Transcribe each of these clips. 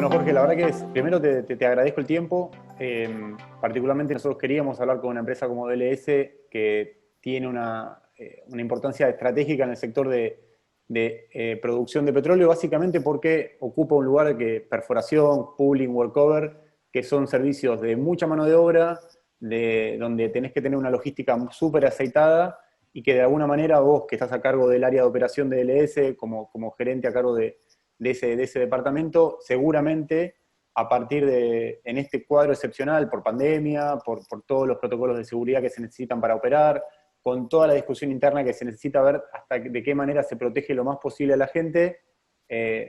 Bueno, Jorge, la verdad que primero te agradezco el tiempo. Particularmente nosotros queríamos hablar con una empresa como DLS que tiene una importancia estratégica en el sector de producción de petróleo, básicamente porque ocupa un lugar que perforación, pooling, workover, que son servicios de mucha mano de obra, donde tenés que tener una logística súper aceitada y que de alguna manera vos, que estás a cargo del área de operación de DLS, como gerente a cargo de ese departamento, seguramente a partir en este cuadro excepcional por pandemia, por todos los protocolos de seguridad que se necesitan para operar, con toda la discusión interna que se necesita ver hasta de qué manera se protege lo más posible a la gente,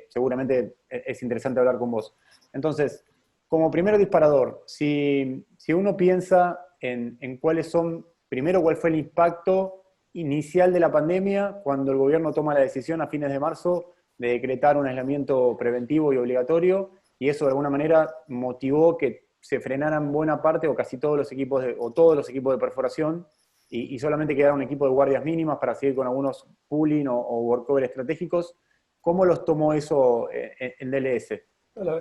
seguramente es interesante hablar con vos. Entonces, como primer disparador, si uno piensa en cuáles son, primero, cuál fue el impacto inicial de la pandemia cuando el gobierno toma la decisión a fines de marzo de decretar un aislamiento preventivo y obligatorio, y eso de alguna manera motivó que se frenaran buena parte o casi todos los equipos todos los equipos de perforación y solamente quedara un equipo de guardias mínimas para seguir con algunos pooling o workover estratégicos. ¿Cómo los tomó eso en DLS? Bueno,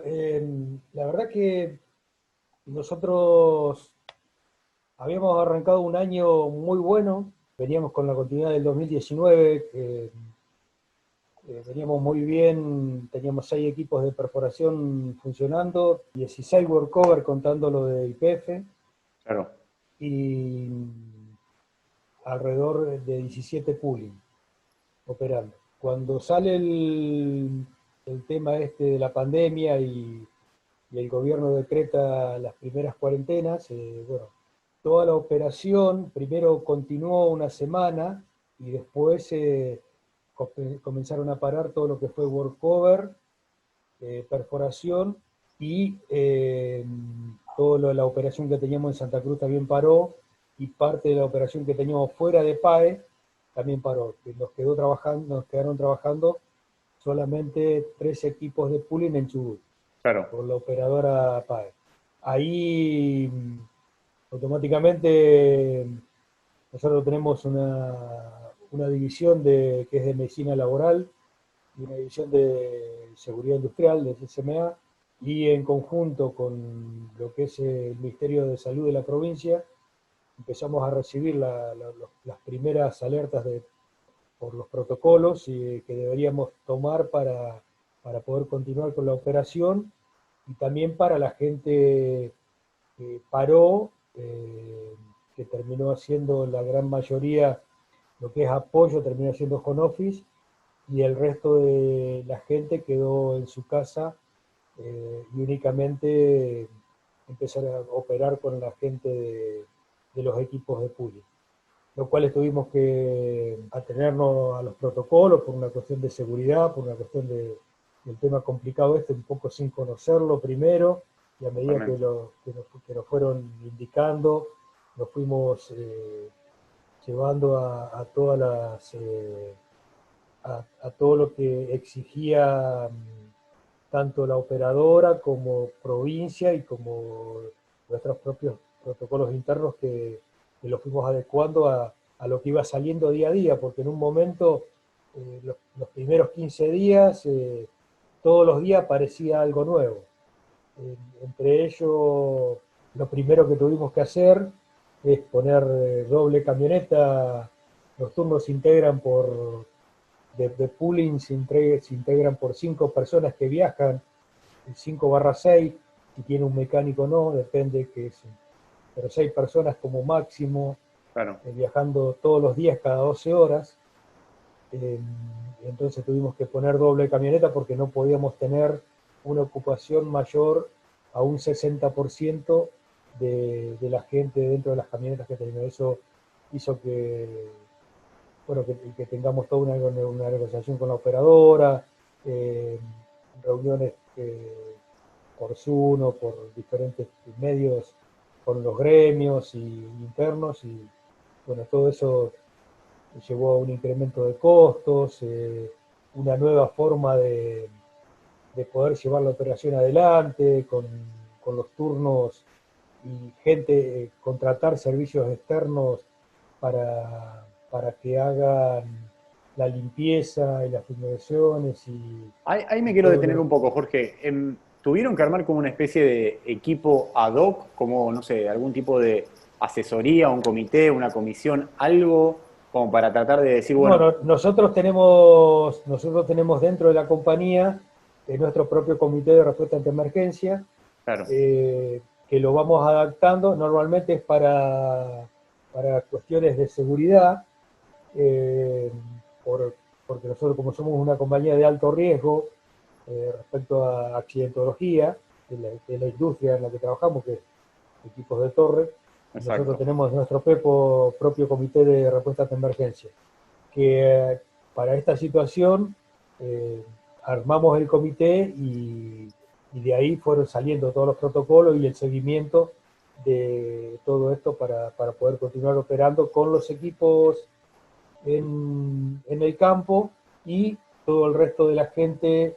la verdad que nosotros habíamos arrancado un año muy bueno, veníamos con la continuidad del 2019, veníamos muy bien, teníamos 6 equipos de perforación funcionando, 16 workover contando lo de YPF Claro, y alrededor de 17 pooling operando. Cuando sale el tema este de la pandemia y el gobierno decreta las primeras cuarentenas, bueno, toda la operación primero continuó una semana y después comenzaron a parar todo lo que fue workover, perforación y toda la operación que teníamos en Santa Cruz también paró y parte de la operación que teníamos fuera de PAE también paró. Nos quedaron trabajando solamente 3 equipos de pooling en Chubut claro. por la operadora PAE. Ahí automáticamente nosotros tenemos una división que es de medicina laboral y una división de seguridad industrial, de CCMA, y en conjunto con lo que es el Ministerio de Salud de la provincia, empezamos a recibir las primeras alertas por los protocolos que deberíamos tomar para poder continuar con la operación y también para la gente que paró, que terminó haciendo la gran mayoría lo que es apoyo, terminó haciendo home office y el resto de la gente quedó en su casa y únicamente empezar a operar con la gente de los equipos de pooling, lo cual tuvimos que atenernos a los protocolos por una cuestión de seguridad, por una cuestión del tema complicado un poco sin conocerlo primero, y a medida Totalmente. que nos fueron indicando, nos fuimos llevando a todas a todo lo que exigía tanto la operadora como provincia y como nuestros propios protocolos internos que los fuimos adecuando a lo que iba saliendo día a día, porque en un momento, los primeros 15 días, todos los días parecía algo nuevo. Entre ellos, lo primero que tuvimos que hacer es poner doble camioneta. Los turnos se integran de pooling se integran por 5 personas que viajan, 5/6, si tiene un mecánico no, depende que es, pero 6 personas como máximo, Claro. viajando todos los días cada 12 horas. Eh, entonces tuvimos que poner doble camioneta porque no podíamos tener una ocupación mayor a un 60% de la gente dentro de las camionetas que teníamos. Eso hizo bueno, que tengamos toda una negociación con la operadora, eh, reuniones por Zoom o por diferentes medios con los gremios internos y bueno, todo eso llevó a un incremento de costos, una nueva forma de poder llevar la operación adelante con los turnos y gente, contratar servicios externos para que hagan la limpieza y las fumigaciones Ahí me y quiero todo detener lo... un poco, Jorge. ¿tuvieron que armar como una especie de equipo ad hoc, como, no sé, algún tipo de asesoría, un comité, una comisión, algo como para tratar de decir, bueno, Bueno, nosotros tenemos dentro de la compañía nuestro propio comité de respuesta ante emergencia, claro, que lo vamos adaptando, normalmente es para cuestiones de seguridad, eh, por- porque nosotros como somos una compañía de alto riesgo respecto a accidentología, de la industria en la que trabajamos, que es equipos de torre, nosotros exacto. tenemos nuestro propio comité de respuesta ante emergencia, que para esta situación eh, armamos el comité y de ahí fueron saliendo todos los protocolos y el seguimiento de todo esto para poder continuar operando con los equipos en el campo y todo el resto de la gente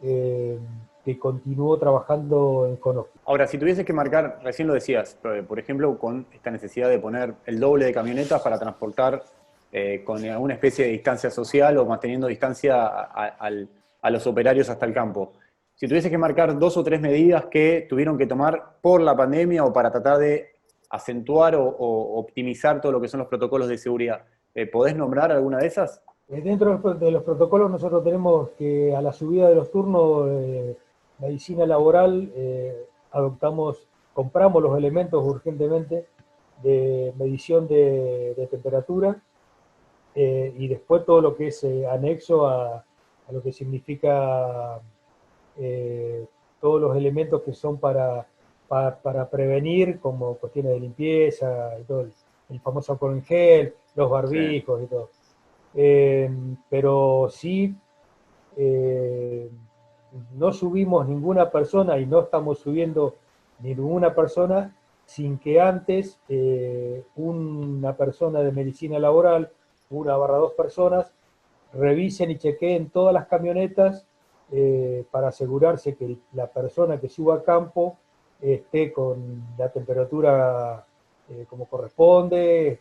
eh, que continuó trabajando en Conofi. Ahora, si tuvieses que marcar, recién lo decías, por ejemplo, con esta necesidad de poner el doble de camionetas para transportar con alguna especie de distancia social o manteniendo distancia a los operarios hasta el campo. Si tuvieses que marcar 2 o 3 medidas que tuvieron que tomar por la pandemia o para tratar de acentuar o optimizar todo lo que son los protocolos de seguridad, ¿podés nombrar alguna de esas? Dentro de los protocolos nosotros tenemos que a la subida de los turnos, medicina laboral, compramos los elementos urgentemente de medición de temperatura, y después todo lo que es anexo a lo que significa eh, todos los elementos que son para prevenir, como cuestiones de limpieza, y todo el famoso alcohol en gel, los Sí. barbijos y todo. Eh, pero sí, eh, no subimos ninguna persona y no estamos subiendo ninguna persona sin que antes una persona de medicina laboral, 1 barra 2 personas, revisen y chequeen todas las camionetas para asegurarse que la persona que suba a campo esté con la temperatura como corresponde,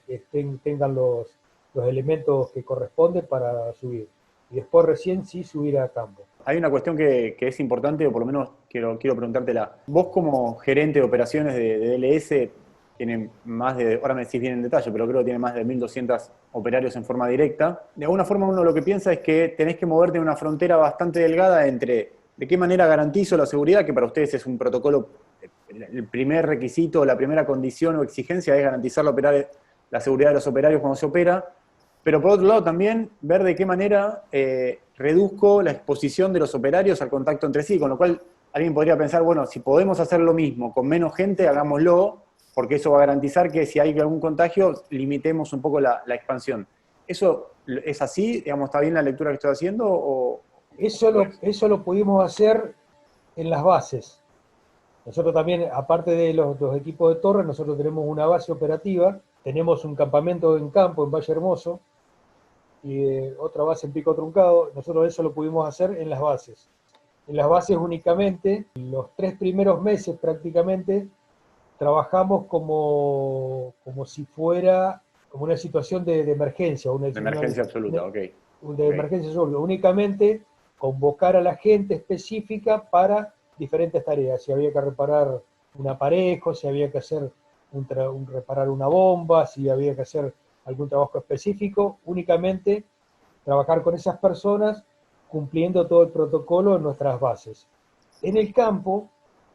tengan los elementos que corresponden para subir. Y después recién sí subir a campo. Hay una cuestión que es importante, o por lo menos quiero preguntártela. Vos como gerente de operaciones de DLS, tienen más de, ahora me decís bien en detalle, pero creo que tiene más de 1.200 operarios en forma directa. De alguna forma uno lo que piensa es que tenés que moverte en una frontera bastante delgada entre de qué manera garantizo la seguridad, que para ustedes es un protocolo, el primer requisito, la primera condición o exigencia es garantizar la seguridad de los operarios cuando se opera, pero por otro lado también ver de qué manera reduzco la exposición de los operarios al contacto entre sí, con lo cual alguien podría pensar, bueno, si podemos hacer lo mismo con menos gente, hagámoslo, porque eso va a garantizar que si hay algún contagio, limitemos un poco la expansión. ¿Eso es así? Digamos, ¿está bien la lectura que estoy haciendo? Eso lo pudimos hacer en las bases. Nosotros también, aparte de los equipos de torre, nosotros tenemos una base operativa, tenemos un campamento en campo en Valle Hermoso y otra base en Pico Truncado. Nosotros eso lo pudimos hacer en las bases. En las bases únicamente, los 3 primeros meses prácticamente, trabajamos como si fuera como una situación de emergencia, De emergencia absoluta, ok. de Okay. emergencia solo, únicamente convocar a la gente específica para diferentes tareas. Si había que reparar un aparejo, si había que hacer reparar una bomba, si había que hacer algún trabajo específico, únicamente trabajar con esas personas cumpliendo todo el protocolo en nuestras bases. En el campo,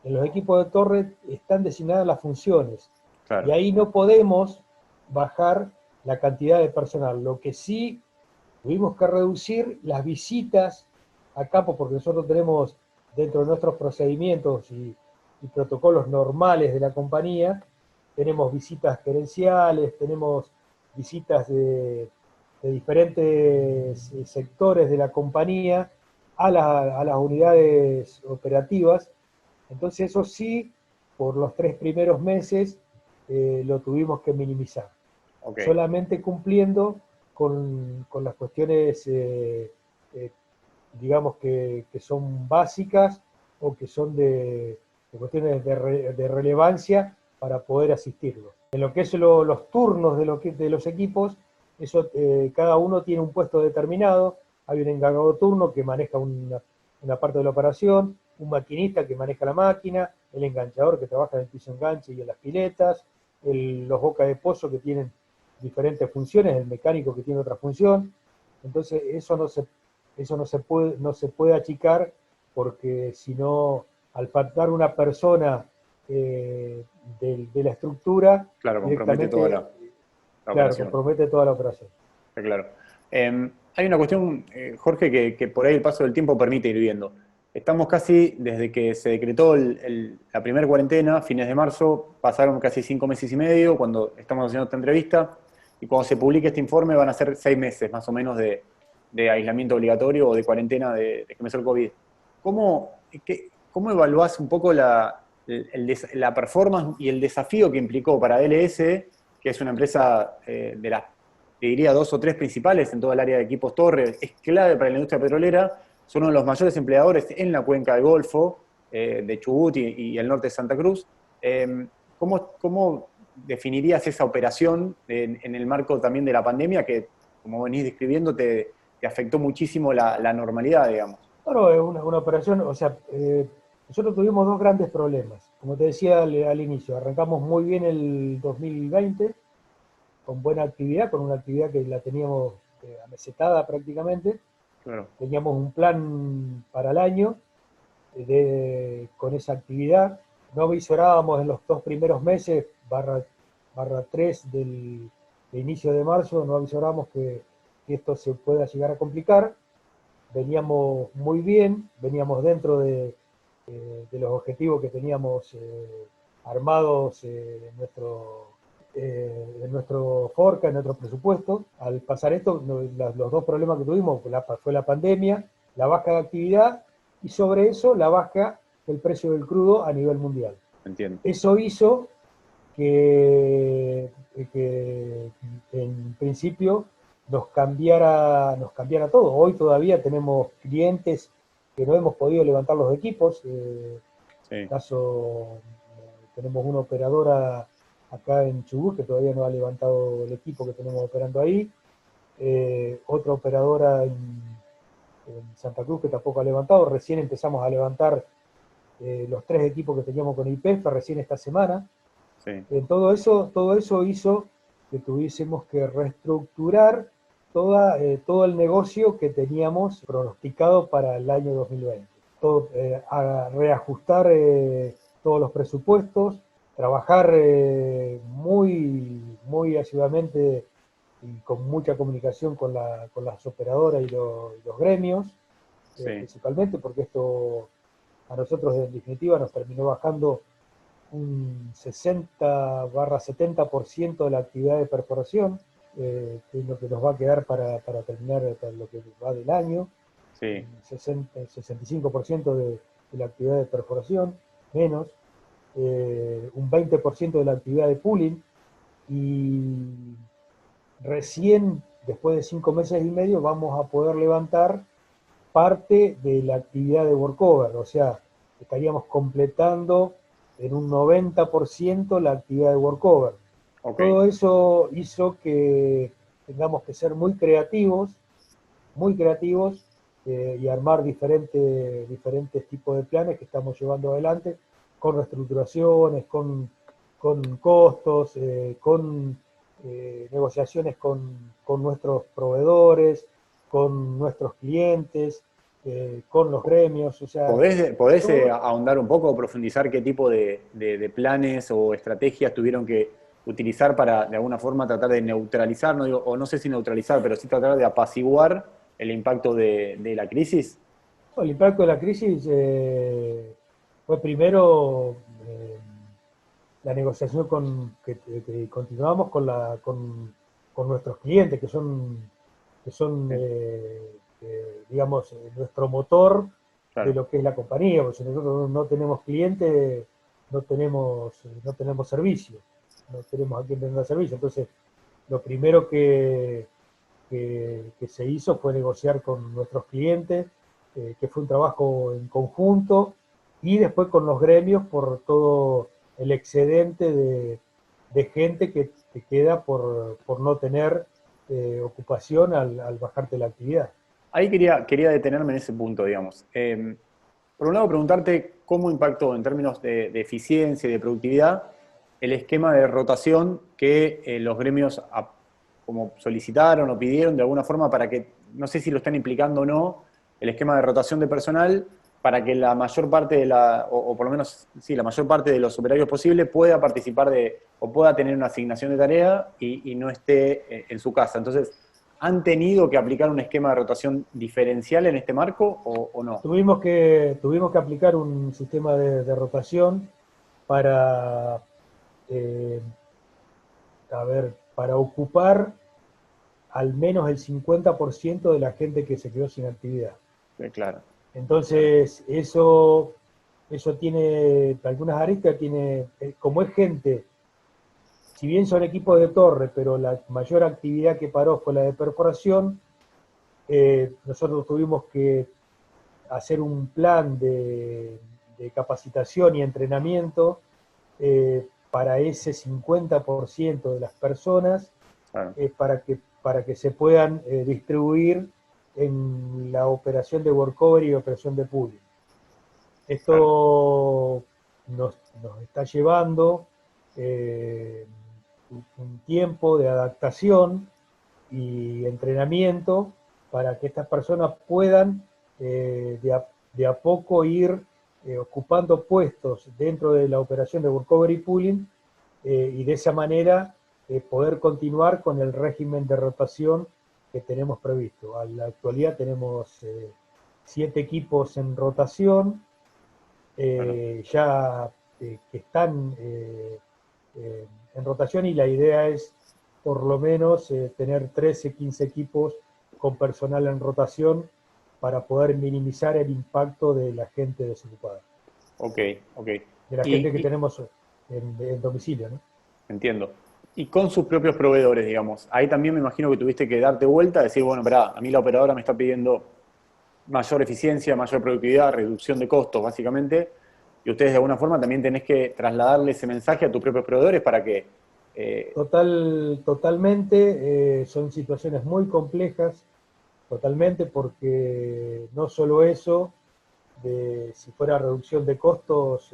en los equipos de torre, están designadas las funciones y Claro. ahí no podemos bajar la cantidad de personal. Lo que sí tuvimos que reducir las visitas a campo, porque nosotros tenemos dentro de nuestros procedimientos y protocolos normales de la compañía, tenemos visitas gerenciales, tenemos visitas de diferentes sectores de la compañía a las unidades operativas. Entonces eso sí, por los 3 primeros meses lo tuvimos que minimizar, Ok. solamente cumpliendo con las cuestiones, digamos, que son básicas o que son de cuestiones de relevancia para poder asistirlos. En lo que es los turnos de los equipos, eso, cada uno tiene un puesto determinado, hay un encargado de turno que maneja una parte de la operación, un maquinista que maneja la máquina, el enganchador que trabaja en el piso enganche y en las piletas, los bocas de pozo que tienen diferentes funciones, el mecánico que tiene otra función. Entonces eso no se puede achicar, porque si no, al faltar una persona de la estructura, Claro, compromete toda directamente, la claro, operación. compromete toda la operación. Está claro. Hay una cuestión, Jorge, que por ahí el paso del tiempo permite ir viendo. Estamos casi, desde que se decretó la primera cuarentena, fines de marzo, pasaron casi 5 meses y medio cuando estamos haciendo esta entrevista, y cuando se publique este informe van a ser 6 meses más o menos de aislamiento obligatorio o de cuarentena de que empezó el COVID. ¿Cómo, cómo evaluás un poco la performance y el desafío que implicó para DLS, que es una empresa de las, te diría, 2 o 3 principales en toda el área de equipos torre, es clave para la industria petrolera, son uno de los mayores empleadores en la cuenca del Golfo, de Chubut y el norte de Santa Cruz? ¿Cómo definirías esa operación en el marco también de la pandemia que, como venís describiendo, te afectó muchísimo la normalidad, digamos? Bueno, es una operación, o sea, nosotros tuvimos dos grandes problemas. Como te decía al inicio, arrancamos muy bien el 2020, con buena actividad, con una actividad que la teníamos amesetada prácticamente. Claro. Teníamos un plan para el año con esa actividad. No visorábamos en los 2 primeros meses, barra 3 de inicio de marzo, no visorábamos que esto se pueda llegar a complicar. Veníamos muy bien, veníamos dentro de los objetivos que teníamos armados en nuestro forecast, en nuestro presupuesto. Al pasar esto, los dos problemas que tuvimos fue la pandemia, la baja de actividad y sobre eso la baja del precio del crudo a nivel mundial. Entiendo. Eso hizo que en principio nos cambiara todo. Hoy todavía tenemos clientes que no hemos podido levantar los equipos. En el caso, tenemos una operadora acá en Chubut que todavía no ha levantado el equipo que tenemos operando ahí. Otra operadora en Santa Cruz que tampoco ha levantado. Recién empezamos a levantar los 3 equipos que teníamos con IPF recién esta semana. Sí. Todo eso hizo que tuviésemos que reestructurar todo el negocio que teníamos pronosticado para el año 2020. A reajustar todos los presupuestos, trabajar muy asiduamente y con mucha comunicación con las operadoras y los gremios, Sí. principalmente porque esto a nosotros en definitiva nos terminó bajando un 60-70% de la actividad de perforación, que es lo que nos va a quedar para terminar para lo que va del año. Sí. 65% de la actividad de perforación, menos, un 20% de la actividad de pooling, y recién, después de 5 meses y medio, vamos a poder levantar parte de la actividad de workover, o sea, estaríamos completando en un 90% la actividad de workover. Okay. Todo eso hizo que tengamos que ser muy creativos y armar diferentes tipos de planes que estamos llevando adelante, con reestructuraciones, con costos, con negociaciones con nuestros proveedores, con nuestros clientes, con los gremios. O sea, ¿Podés ahondar un poco o profundizar qué tipo de planes o estrategias tuvieron que utilizar para de alguna forma tratar de neutralizar, no digo, o no sé si neutralizar, pero sí tratar de apaciguar el impacto de la crisis? el impacto de la crisis fue primero la negociación que continuamos con nuestros clientes, que son digamos, nuestro motor de lo que es la compañía, porque si nosotros no tenemos clientes, no tenemos servicio, no tenemos a quien vender servicio. Entonces, lo primero que se hizo fue negociar con nuestros clientes, que fue un trabajo en conjunto, y después con los gremios por todo el excedente de gente que te queda por no tener ocupación al bajarte la actividad. Ahí quería detenerme en ese punto, digamos. por un lado, preguntarte cómo impactó en términos de eficiencia y de productividad el esquema de rotación que los gremios como solicitaron o pidieron de alguna forma para que, no sé si lo están implicando o no, el esquema de rotación de personal para que la mayor parte o por lo menos, sí, la mayor parte de los operarios posible pueda participar o pueda tener una asignación de tarea y no esté en su casa. Entonces, ¿han tenido que aplicar un esquema de rotación diferencial en este marco o no? Tuvimos que aplicar un sistema de rotación para, eh, para ocupar al menos el 50% de la gente que se quedó sin actividad. Claro. Entonces, eso tiene algunas aristas, como es gente, si bien son equipos de torre, pero la mayor actividad que paró fue la de perforación, nosotros tuvimos que hacer un plan de capacitación y entrenamiento para ese 50% de las personas, Claro. para que se puedan distribuir en la operación de workover y operación de pooling. Claro. Esto nos está llevando un tiempo de adaptación y entrenamiento para que estas personas puedan de a poco ir ocupando puestos dentro de la operación de workover y pooling y de esa manera poder continuar con el régimen de rotación que tenemos previsto. A la actualidad tenemos 7 equipos en rotación, ya que están en rotación, y la idea es por lo menos tener 13, 15 equipos con personal en rotación para poder minimizar el impacto de la gente desocupada. Ok, ok. De la gente que tenemos en domicilio, ¿no? Entiendo. Y con sus propios proveedores, digamos. Ahí también me imagino que tuviste que darte vuelta, decir, bueno, esperá, a mí la operadora me está pidiendo mayor eficiencia, mayor productividad, reducción de costos, básicamente. Y ustedes de alguna forma también tenés que trasladarle ese mensaje a tus propios proveedores para que... Totalmente, son situaciones muy complejas, totalmente, porque no solo eso, si fuera reducción de costos,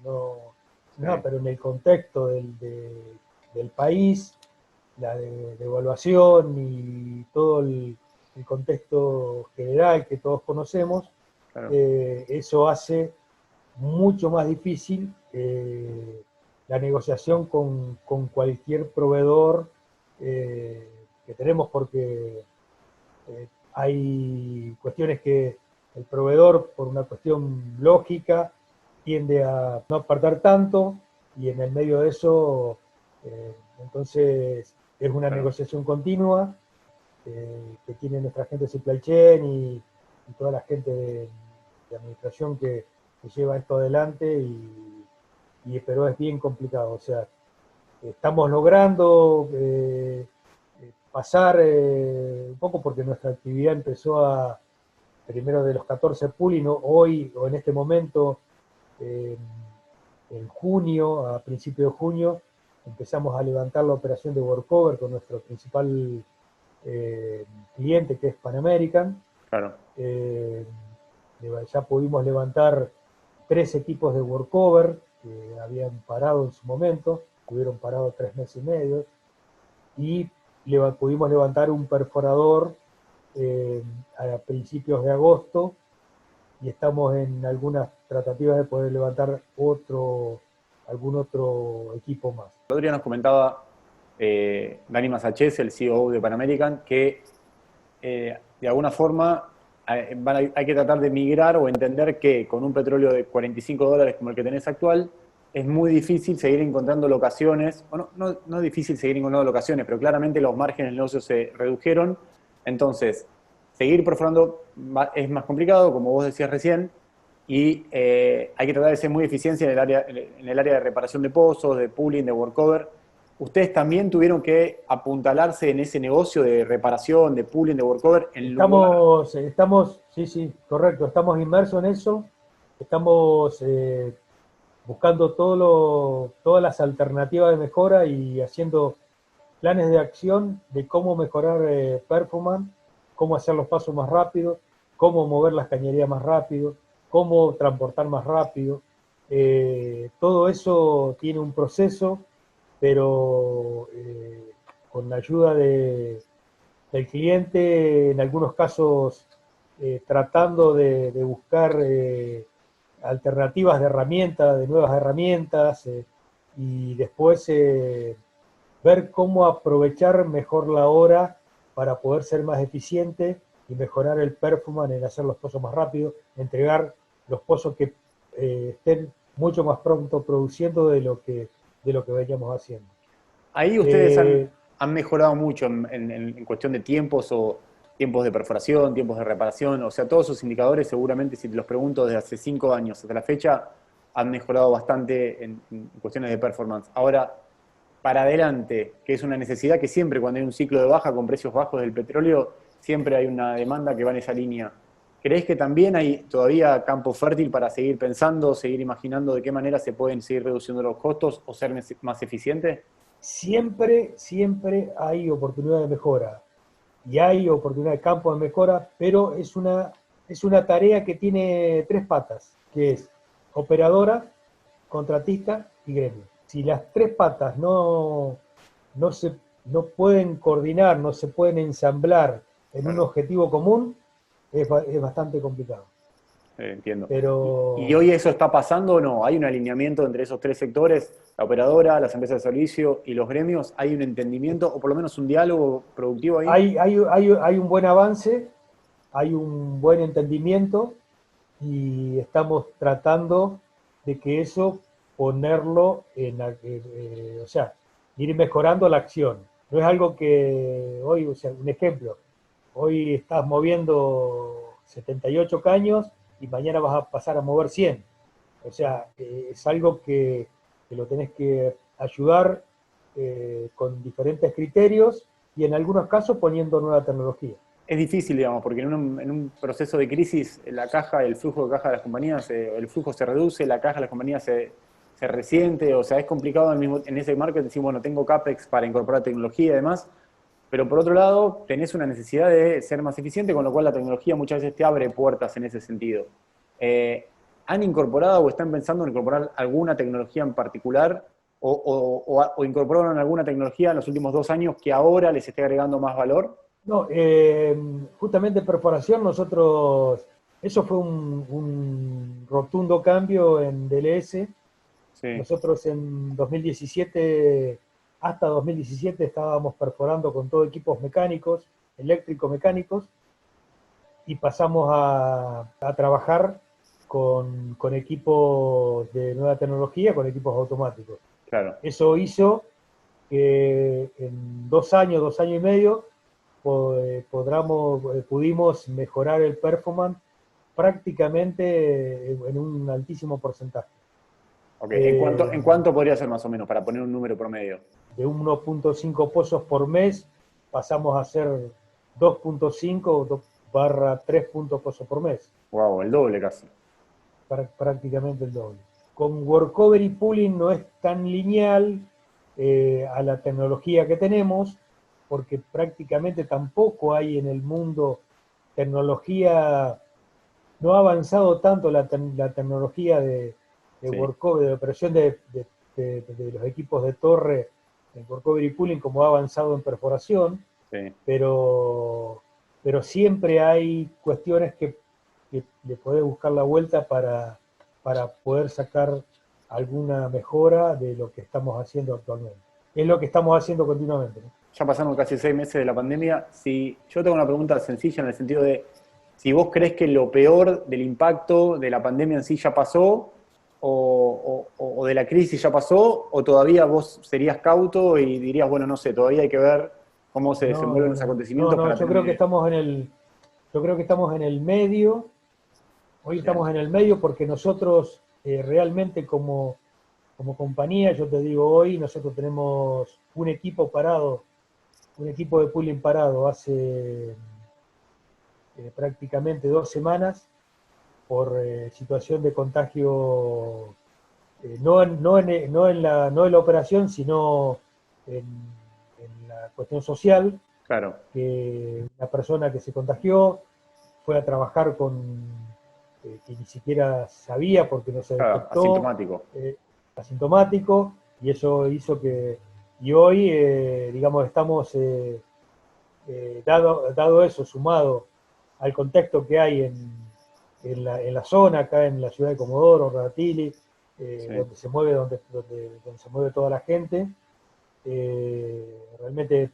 no, pero en el contexto del país, la devaluación y todo el contexto general que todos conocemos, claro, eso hace mucho más difícil la negociación con cualquier proveedor que tenemos, porque hay cuestiones que el proveedor, por una cuestión lógica, tiende a no apartar tanto, y en el medio de eso, entonces, es una claro. negociación continua que tiene nuestra gente de supply chain y toda la gente de administración que lleva esto adelante, pero es bien complicado. O sea, estamos logrando pasar un poco, porque nuestra actividad empezó primero de los 14 pooling, ¿no? Hoy o en este momento, eh, en junio, a principios de junio, empezamos a levantar la operación de workover con nuestro principal cliente, que es Pan American. Claro. Ya pudimos levantar 3 equipos de workover que habían parado en su momento, estuvieron parados 3 meses y medio, y pudimos levantar un perforador a principios de agosto, y estamos en algunas tratativas de poder levantar algún otro equipo más. El otro día nos comentaba Dani Massaches, el CEO de Pan American, que de alguna forma hay que tratar de migrar o entender que con un petróleo de $45 como el que tenés actual, es muy difícil seguir encontrando locaciones, o no es difícil seguir encontrando locaciones, pero claramente los márgenes del negocio se redujeron. Entonces, seguir perforando es más complicado, como vos decías recién, y hay que tratar de ser muy eficiente en el área de reparación de pozos, de pooling, de workover. ¿Ustedes también tuvieron que apuntalarse en ese negocio de reparación, de pooling, de workover en lugar? Sí, sí, correcto, estamos inmersos en eso, estamos buscando todas las alternativas de mejora y haciendo planes de acción de cómo mejorar performance, cómo hacer los pasos más rápido, cómo mover las cañerías más rápido. cómo transportar más rápido. Todo eso tiene un proceso, pero con la ayuda del cliente, en algunos casos tratando de buscar alternativas de herramientas, de nuevas herramientas, y después ver cómo aprovechar mejor la hora para poder ser más eficiente y mejorar el performance en hacer los pozos más rápido, entregar los pozos que estén mucho más pronto produciendo de lo que veníamos haciendo. Ahí ustedes han mejorado mucho en cuestión de tiempos o tiempos de perforación, tiempos de reparación, o sea, todos esos indicadores seguramente, si te los pregunto desde hace 5 años hasta la fecha, han mejorado bastante en cuestiones de performance. Ahora, para adelante, que es una necesidad que siempre cuando hay un ciclo de baja con precios bajos del petróleo, siempre hay una demanda que va en esa línea. ¿Crees que también hay todavía campo fértil para seguir pensando, seguir imaginando de qué manera se pueden seguir reduciendo los costos o ser más eficientes? Siempre hay oportunidad de mejora y hay oportunidad de campo de mejora, pero es una tarea que tiene tres patas, que es operadora, contratista y gremio. Si las tres patas no, se, no pueden coordinar, no se pueden ensamblar en un Claro. objetivo común, es bastante complicado. Entiendo. ¿Y Pero hoy eso está pasando o no? ¿Hay un alineamiento entre esos tres sectores, la operadora, las empresas de servicio y los gremios? ¿Hay un entendimiento o por lo menos un diálogo productivo ahí? hay un buen avance, hay un buen entendimiento y estamos tratando de que eso ponerlo o sea, ir mejorando la acción. No es algo que hoy, o sea, un ejemplo, hoy estás moviendo 78 caños y mañana vas a pasar a mover 100. O sea, es algo que lo tenés que ayudar con diferentes criterios y en algunos casos poniendo nueva tecnología. Es difícil, digamos, porque en un proceso de crisis la caja, el flujo de caja de las compañías, el flujo se reduce, la caja de las compañías se resiente, o sea, es complicado en ese marco decir, bueno, tengo CAPEX para incorporar tecnología y demás, pero por otro lado, tenés una necesidad de ser más eficiente, con lo cual la tecnología muchas veces te abre puertas en ese sentido. Eh, ¿Han incorporado o están pensando en incorporar alguna tecnología en particular o incorporaron alguna tecnología en los últimos 2 años que ahora les esté agregando más valor? No, justamente perforación, nosotros, eso fue un rotundo cambio en DLS. Sí, Nosotros en 2017, hasta 2017 estábamos perforando con todo equipos mecánicos, eléctrico-mecánicos, y pasamos a trabajar con equipos de nueva tecnología, con equipos automáticos. claro. Eso hizo que en 2 años, 2 años y medio, pudimos mejorar el performance prácticamente en un altísimo porcentaje. Ok, Eh, en cuánto podría ser más o menos, para poner un número promedio? de 1.5 pozos por mes pasamos a ser 2.5 barra 3 puntos pozos por mes, Wow, el doble casi. prácticamente el doble. Con workover y pooling no es tan lineal a la tecnología que tenemos, porque prácticamente tampoco hay en el mundo tecnología, no ha avanzado tanto la tecnología de Sí, workover, de operación de los equipos de torre en workover y pooling como ha avanzado en perforación, sí. pero, pero siempre hay cuestiones que le podés buscar la vuelta para poder sacar alguna mejora de lo que estamos haciendo actualmente. Es lo que estamos haciendo continuamente, ¿no? Ya pasaron casi 6 meses de la pandemia. Si, yo tengo una pregunta sencilla en el sentido de si vos crees que lo peor del impacto de la pandemia en sí ya pasó, o de la crisis ya pasó, o todavía vos serías cauto y dirías, bueno, no sé, todavía hay que ver cómo se desenvuelven los acontecimientos No, para yo tener una creo que idea. estamos yo creo que estamos en el medio. Hoy Bien, estamos en el medio porque nosotros realmente como compañía, yo te digo hoy, nosotros tenemos un equipo parado, un equipo de pooling parado hace prácticamente 2 semanas por situación de contagio, no en la operación, sino en, en la cuestión social, claro. que la persona que se contagió fue a trabajar con que ni siquiera sabía porque no se Claro, detectó, asintomático. asintomático, y eso hizo que, y hoy, digamos, estamos, dado eso, sumado al contexto que hay en la zona, acá en la ciudad de Comodoro, Radatili, Sí. donde se mueve, donde se mueve toda la gente, realmente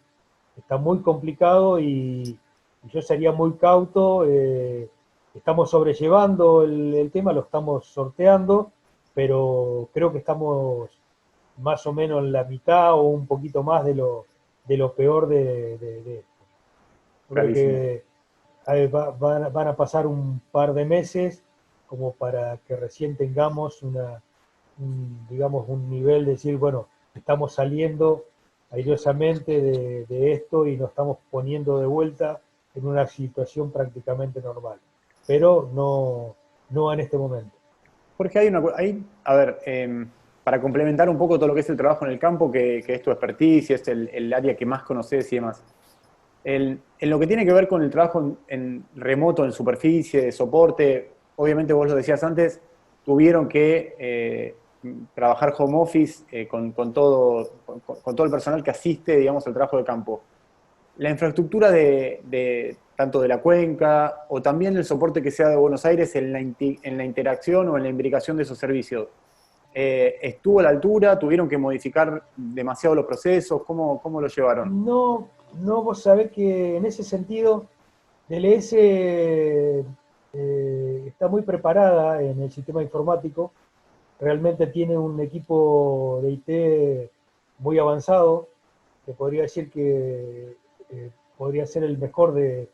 está muy complicado y yo sería muy cauto. Estamos sobrellevando el tema, lo estamos sorteando, pero creo que estamos más o menos en la mitad o un poquito más de lo peor de esto. Yo creo Clarísimo. que van a pasar un par de meses como para que recién tengamos digamos, un nivel de decir, bueno, estamos saliendo airosamente de esto y nos estamos poniendo de vuelta en una situación prácticamente normal. Pero no en este momento. Jorge, a ver, para complementar un poco todo lo que es el trabajo en el campo, que es tu expertise, es el área que más conoces y demás. En lo que tiene que ver con el trabajo en remoto, en superficie, de soporte, obviamente vos lo decías antes, tuvieron que trabajar home office con todo el personal que asiste, digamos, al trabajo de campo. La infraestructura tanto de la cuenca o también el soporte que sea de Buenos Aires en la interacción o en la imbricación de esos servicios, ¿estuvo a la altura? ¿Tuvieron que modificar demasiado los procesos? ¿Cómo lo llevaron? No, vos sabés que en ese sentido, DLS está muy preparada en el sistema informático. Realmente tiene un equipo de IT muy avanzado, que podría decir que podría ser el mejor de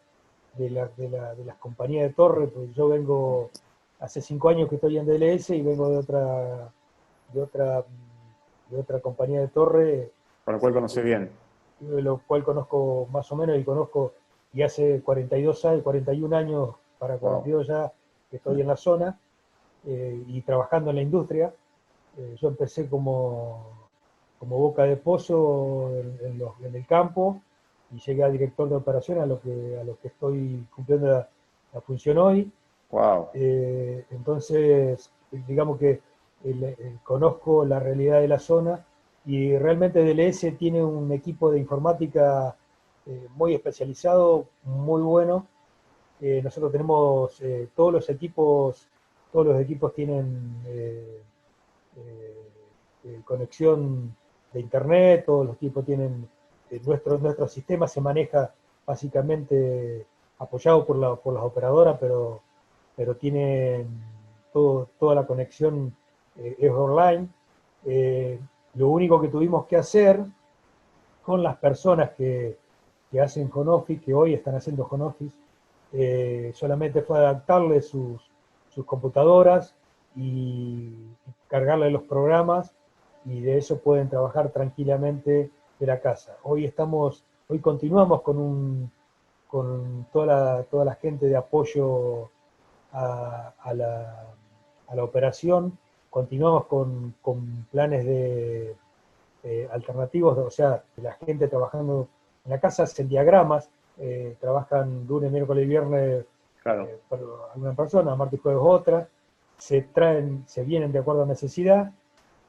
las compañías de torre, pues yo vengo, hace 5 años que estoy en DLS y vengo de otra, de otra compañía de torre, Con lo cual eh, conoces bien. de lo cual conozco más o menos y conozco, y hace 42 años, 41 años para Wow. 42 ya que estoy en la zona y trabajando en la industria. Yo empecé como boca de pozo en el campo y llegué a director de operaciones a lo que estoy cumpliendo la función hoy. Wow. Entonces, digamos que conozco la realidad de la zona y realmente DLS tiene un equipo de informática muy especializado, muy bueno. Nosotros tenemos todos los equipos tienen conexión de internet, todos los equipos tienen, nuestro sistema se maneja básicamente apoyado por las operadoras, pero tienen toda la conexión es online. Eh, lo único que tuvimos que hacer con las personas que hacen home office, que hoy están haciendo home office, solamente fue adaptarle sus computadoras y cargarle los programas y de eso pueden trabajar tranquilamente de la casa. Hoy continuamos con toda la gente de apoyo a la operación, continuamos con planes alternativos, o sea, la gente trabajando en la casa, hacen diagramas, trabajan lunes, miércoles y viernes Claro. alguna persona, martes y jueves otra, se vienen de acuerdo a necesidad,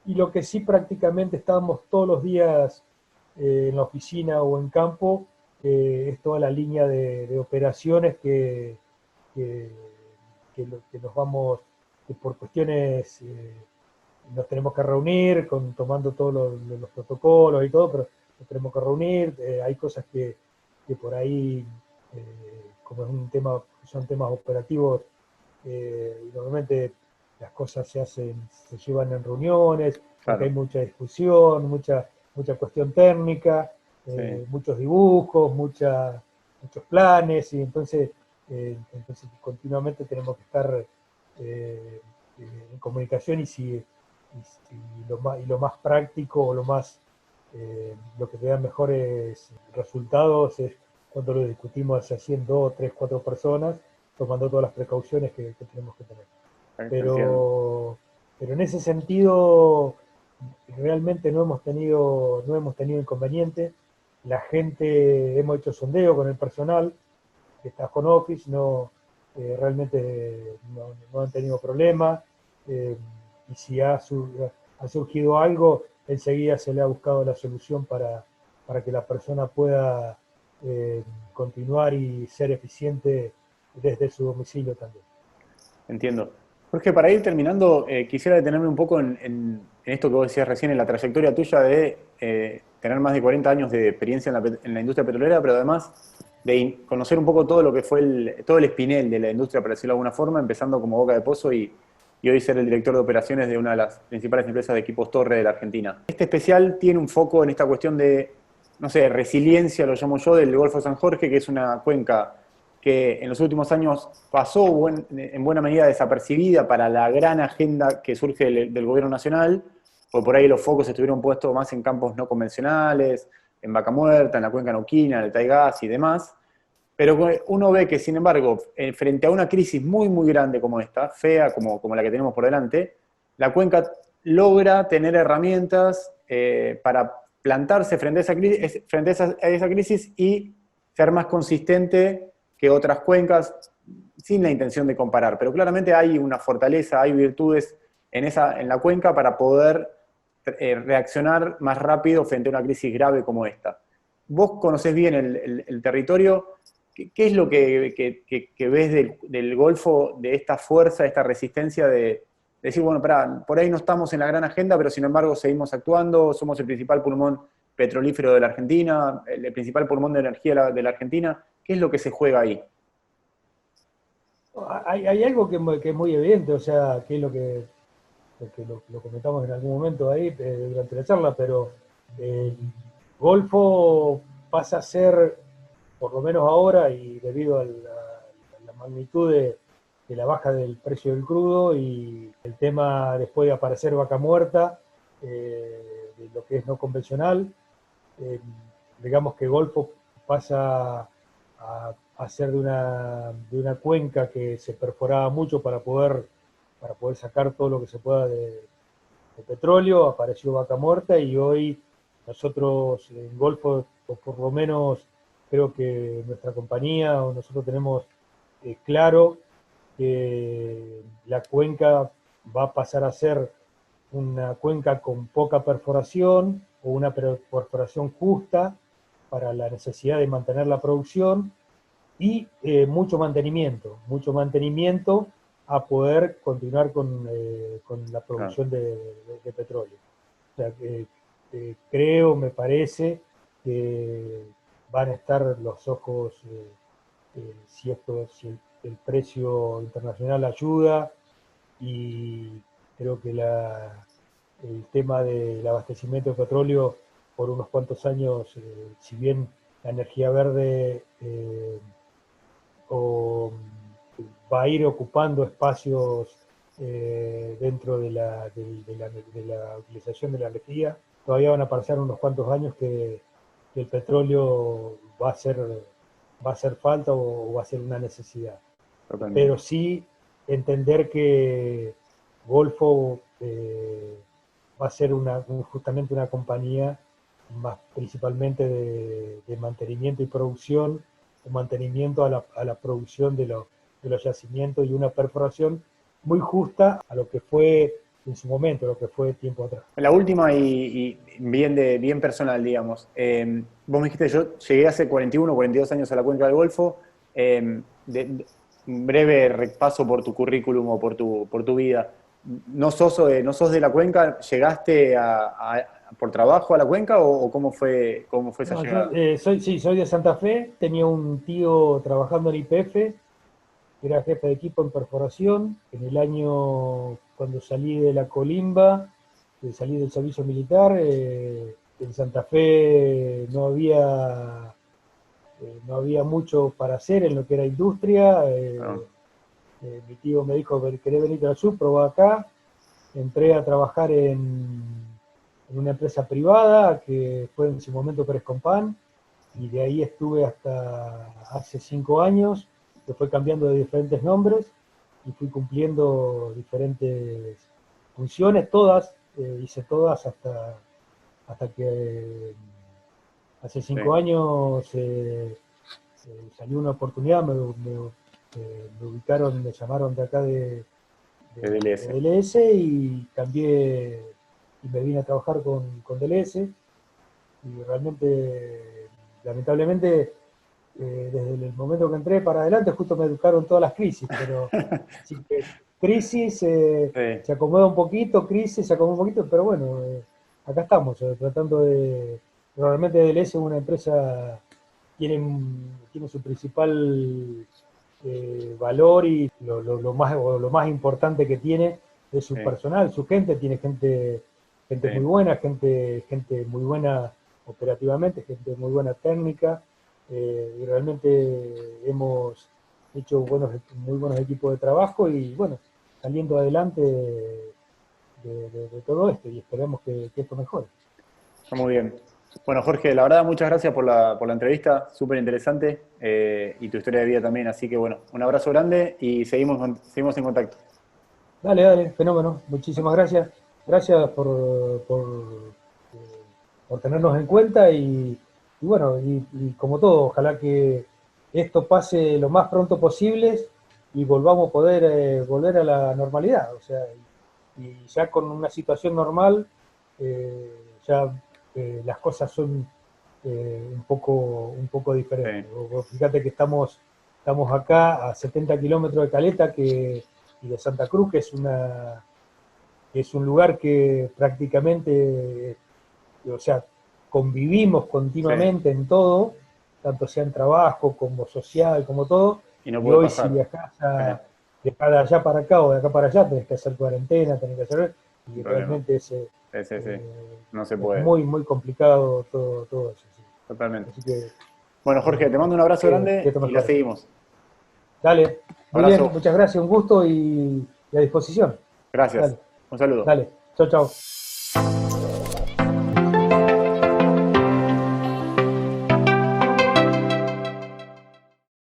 y lo que sí prácticamente estamos todos los días en la oficina o en campo, es toda la línea de operaciones que, que nos vamos, que por cuestiones nos tenemos que reunir, tomando todos los protocolos y todo, pero nos tenemos que reunir, hay cosas que por ahí, como es son temas operativos, y normalmente las cosas se llevan en reuniones, porque hay Claro. mucha discusión, mucha cuestión técnica, Sí. muchos dibujos, muchos planes, y entonces continuamente tenemos que estar en comunicación y lo más práctico o lo que te da mejores resultados es cuando lo discutimos así en dos, tres, cuatro personas, tomando todas las precauciones que tenemos que tener. Entiendo. Pero en ese sentido, realmente no hemos tenido inconveniente. La gente, hemos hecho sondeo con el personal que está con Office, no, realmente no han tenido problema, y si ha surgido algo, enseguida se le ha buscado la solución para que la persona pueda continuar y ser eficiente desde su domicilio también. Entiendo. Jorge, para ir terminando, quisiera detenerme un poco en esto que vos decías recién, en la trayectoria tuya de tener más de 40 años de experiencia en la industria petrolera, pero además de conocer un poco todo lo que fue todo el espinel de la industria, por decirlo de alguna forma, empezando como Boca de Pozo y hoy ser el director de operaciones de una de las principales empresas de equipos torre de la Argentina. Este especial tiene un foco en esta cuestión de, no sé, resiliencia, lo llamo yo, del Golfo de San Jorge, que es una cuenca que en los últimos años pasó en buena medida desapercibida para la gran agenda que surge del gobierno nacional, porque por ahí los focos estuvieron puestos más en campos no convencionales, en Vaca Muerta, en la cuenca neuquina, en el Taigás y demás. Pero uno ve que, sin embargo, frente a una crisis muy, muy grande como esta, fea como la que tenemos por delante, la cuenca logra tener herramientas para plantarse frente a esa crisis y ser más consistente que otras cuencas, sin la intención de comparar. Pero claramente hay una fortaleza, hay virtudes en la cuenca para poder reaccionar más rápido frente a una crisis grave como esta. Vos conocés bien el territorio. ¿Qué es lo que ves del Golfo, de esta fuerza, esta resistencia de decir, bueno, por ahí no estamos en la gran agenda, pero sin embargo seguimos actuando, somos el principal pulmón petrolífero de la Argentina, el principal pulmón de energía de la Argentina? ¿Qué es lo que se juega ahí? Hay algo que es muy evidente, o sea, que es lo comentamos en algún momento ahí durante la charla, pero el Golfo pasa a ser, por lo menos ahora, y debido a la magnitud de la baja del precio del crudo y el tema después de aparecer Vaca Muerta, de lo que es no convencional, eh, digamos que Golfo pasa a ser de una cuenca que se perforaba mucho para poder sacar todo lo que se pueda de petróleo, apareció Vaca Muerta y hoy nosotros en Golfo, o por lo menos creo que nuestra compañía o nosotros tenemos claro que la cuenca va a pasar a ser una cuenca con poca perforación o una perforación justa para la necesidad de mantener la producción y mucho mantenimiento a poder continuar con la Claro. producción de petróleo. O sea, creo, me parece que van a estar los ojos, si el precio internacional ayuda, y creo que el tema del abastecimiento de petróleo por unos cuantos años, si bien la energía verde o, va a ir ocupando espacios dentro de la utilización de la energía, todavía van a pasar unos cuantos años que el petróleo va a ser falta o va a ser una necesidad. Pero Totalmente. sí entender que Golfo va a ser justamente una compañía más principalmente de mantenimiento y producción, de mantenimiento a la producción de los yacimientos y una perforación muy justa a lo que fue en su momento, lo que fue tiempo atrás. La última y bien personal, digamos. Vos me dijiste, yo llegué hace 41 o 42 años a la cuenca del Golfo. Un breve repaso por tu currículum o por tu vida. No sos de la cuenca? ¿Llegaste por trabajo a la cuenca o cómo fue esa No, yo llegada? sí, soy de Santa Fe, tenía un tío trabajando en YPF, era jefe de equipo en perforación. En el año, cuando salí de la Colimba, salí del servicio militar, en Santa Fe no había mucho para hacer en lo que era industria. No, Mi tío me dijo, ¿querés venir al sur? Probá acá. Entré a trabajar en una empresa privada que fue en su momento Crescompan, y de ahí estuve hasta hace 5 años, que fue cambiando de diferentes nombres y fui cumpliendo diferentes funciones, todas, hice todas hasta que hace sí, 5 años salió una oportunidad, me ubicaron, me llamaron de acá de DLS. DLS y cambié y me vine a trabajar con DLS y realmente, lamentablemente, desde el momento que entré para adelante justo me educaron todas las crisis, pero así que crisis Sí, se acomoda un poquito, crisis se acomoda un poquito, pero bueno, acá estamos tratando de, realmente DLS es una empresa, tiene su principal valor y lo más importante que tiene es su sí, personal, su gente, tiene gente muy sí, buena, gente muy buena operativamente, gente muy buena técnica, y realmente hemos hecho muy buenos equipos de trabajo y bueno, saliendo adelante de todo esto y esperemos que esto mejore. está muy bien. Bueno, Jorge, la verdad, muchas gracias por la entrevista, súper interesante, y tu historia de vida también. Así que bueno, un abrazo grande y seguimos en contacto. Dale, dale, fenómeno. Muchísimas gracias. Gracias por tenernos en cuenta y bueno, y como todo, ojalá que esto pase lo más pronto posible y volvamos a poder volver a la normalidad. O sea, y ya con una situación normal, ya las cosas son un poco diferentes. Sí, Vos fíjate que estamos acá a 70 kilómetros de Caleta y de Santa Cruz, es un lugar que prácticamente, o sea, convivimos sí, continuamente en todo, tanto sea en trabajo como social, como todo, y no y puede hoy si pasar. viajás de allá para acá o de acá para allá, tenés que hacer cuarentena, tenés que hacer, y Un problema. realmente Sí, sí, sí. No se es puede. muy, muy complicado todo eso. Sí. Totalmente. Así que Bueno, Jorge, te mando un abrazo que grande esto y la mejore. seguimos. Dale, muy bien, Abrazo. muchas gracias, un gusto y a disposición. Gracias. Dale, Un saludo. dale, chau, chau.